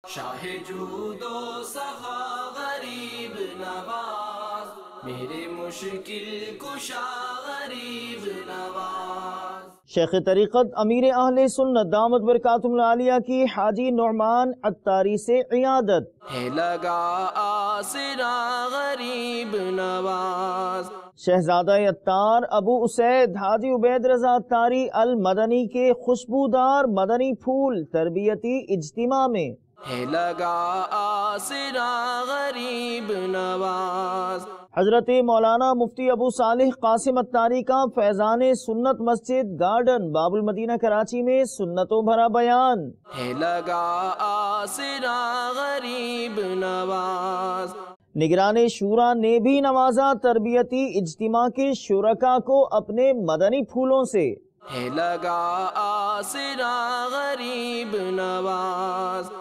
Shah judo सखा गरीब नवाज, मेरे मुश्किल कुशा गरीब नवाज। शेख तरीक़त अमीर अहले सुन्नत दामत बरकातुहुल आलिया की हाजी नुअमान अत्तारी से इयादत है लगा आसरा गरीब नवाज। शहजादा अत्तार अबू उसैद हाजी उबैद रजा अत्तारी अल मदनी के खुशबूदार मदनी फूल तरबियती इज्तिमा में है लगा आसरा गरीब नवाज। हजरत मौलाना मुफ्ती अबू सालिह कासिम अत्तारी का फैजान सुन्नत मस्जिद गार्डन बाबुल मदीना कराची में सुन्नतों भरा बयान। है लगा आसरा गरीब नवाज। निगरान शूरा ने भी नवाजा तरबियती इज्तिमा के शुरका को अपने मदनी फूलों से। है लगा आसरा गरीब नवाज।